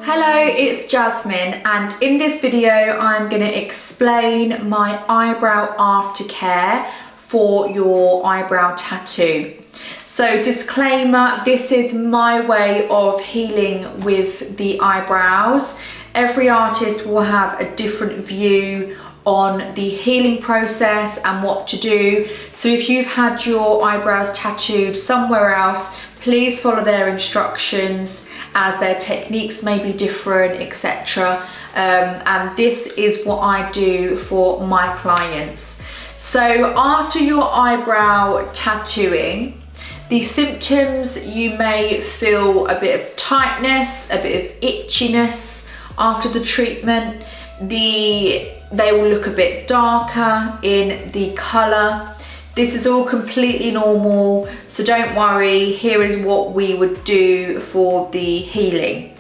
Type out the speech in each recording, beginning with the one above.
Hello, it's Jasmine, and in this video I'm going to explain my eyebrow aftercare for your eyebrow tattoo. So disclaimer, this is my way of healing with the eyebrows. Every artist will have a different view on the healing process and what to do. So if you've had your eyebrows tattooed somewhere else, please follow their instructions, as their techniques may be different, etc. And this is what I do for my clients. So after your eyebrow tattooing, the symptoms, you may feel a bit of tightness, a bit of itchiness after the treatment. They will look a bit darker in the colour. This is all completely normal, so don't worry. Here is what we would do for the healing.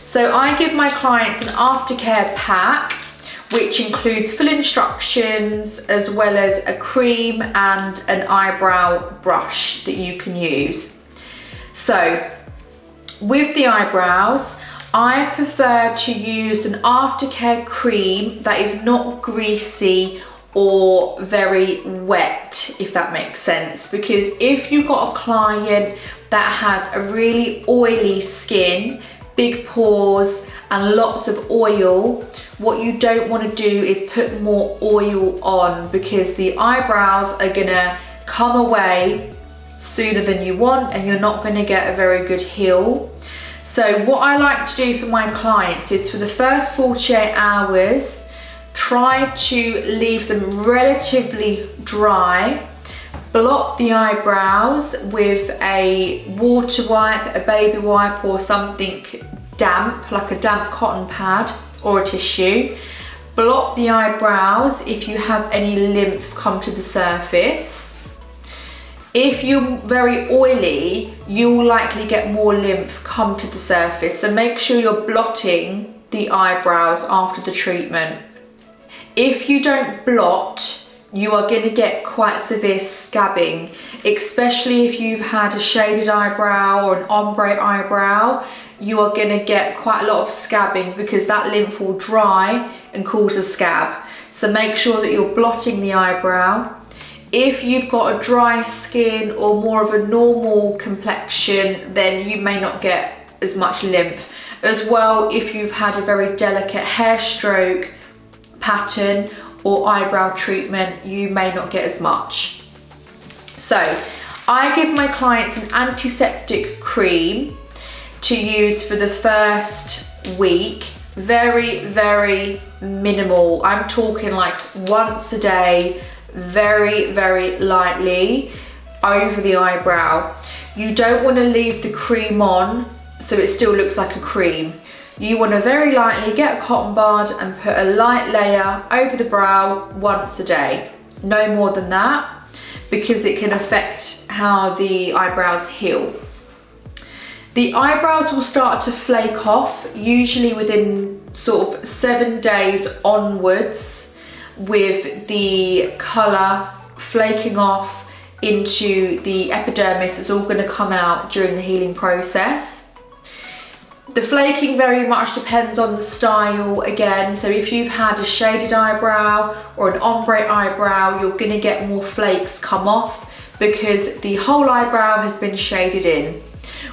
So I give my clients an aftercare pack, which includes full instructions as well as a cream and an eyebrow brush that you can use. So with the eyebrows, I prefer to use an aftercare cream that is not greasy or very wet, if that makes sense, because if you've got a client that has a really oily skin, big pores and lots of oil, what you don't want to do is put more oil on, because the eyebrows are gonna come away sooner than you want and you're not going to get a very good heal. So what I like to do for my clients is, for the first 48 hours, try to leave them relatively dry. Block the eyebrows with a water wipe, a baby wipe, or something damp, like a damp cotton pad or a tissue. Block the eyebrows if you have any lymph come to the surface. If you're very oily, you'll likely get more lymph come to the surface, so make sure you're blotting the eyebrows after the treatment. If you don't blot, you are going to get quite severe scabbing, especially if you've had a shaded eyebrow or an ombre eyebrow. You are going to get quite a lot of scabbing because that lymph will dry and cause a scab. So make sure that you're blotting the eyebrow. If you've got a dry skin or more of a normal complexion, then you may not get as much lymph. As well, if you've had a very delicate hair stroke pattern or eyebrow treatment, you may not get as much. So I give my clients an antiseptic cream to use for the first week. Very, very minimal. I'm talking like once a day, very, very lightly over the eyebrow. You don't want to leave the cream on so it still looks like a cream. You want to very lightly get a cotton bud and put a light layer over the brow once a day. No more than that, because it can affect how the eyebrows heal. The eyebrows will start to flake off, usually within sort of 7 days onwards, with the colour flaking off into the epidermis. It's all going to come out during the healing process. The flaking very much depends on the style again. So if you've had a shaded eyebrow or an ombre eyebrow, you're going to get more flakes come off because the whole eyebrow has been shaded in.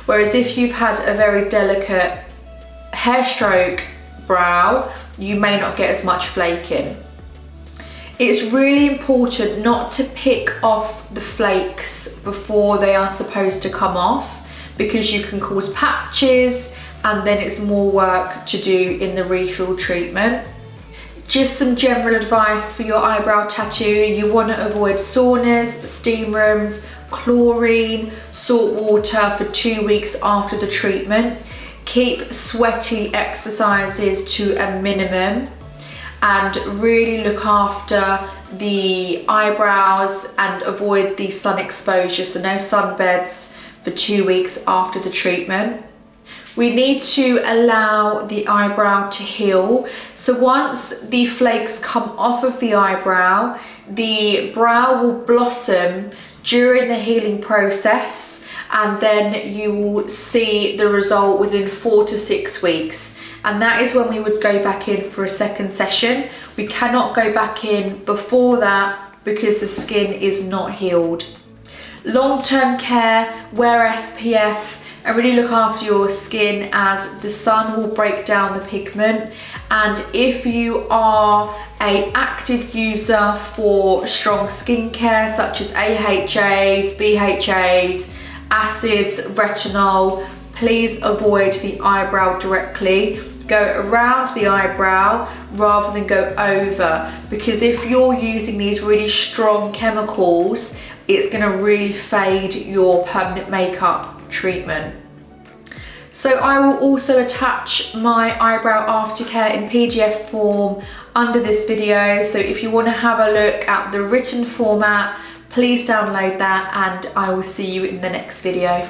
Whereas if you've had a very delicate hair stroke brow, you may not get as much flaking. It's really important not to pick off the flakes before they are supposed to come off, because you can cause patches and then it's more work to do in the refill treatment. Just some general advice for your eyebrow tattoo: you want to avoid saunas, steam rooms, chlorine, salt water for 2 weeks after the treatment. Keep sweaty exercises to a minimum and really look after the eyebrows and avoid the sun exposure, so no sunbeds for 2 weeks after the treatment. We need to allow the eyebrow to heal. So once the flakes come off of the eyebrow, the brow will blossom during the healing process, and then you will see the result within 4 to 6 weeks. and that is when we would go back in for a second session. We cannot go back in before that because the skin is not healed. Long-term care, wear SPF, and really look after your skin, as the sun will break down the pigment. And if you are an active user for strong skincare such as AHAs, BHAs, acids, retinol, please avoid the eyebrow directly. Go around the eyebrow rather than go over, because if you're using these really strong chemicals, it's going to really fade your permanent makeup treatment. So I will also attach my eyebrow aftercare in PDF form under this video, so if you want to have a look at the written format, please download that, and I will see you in the next video.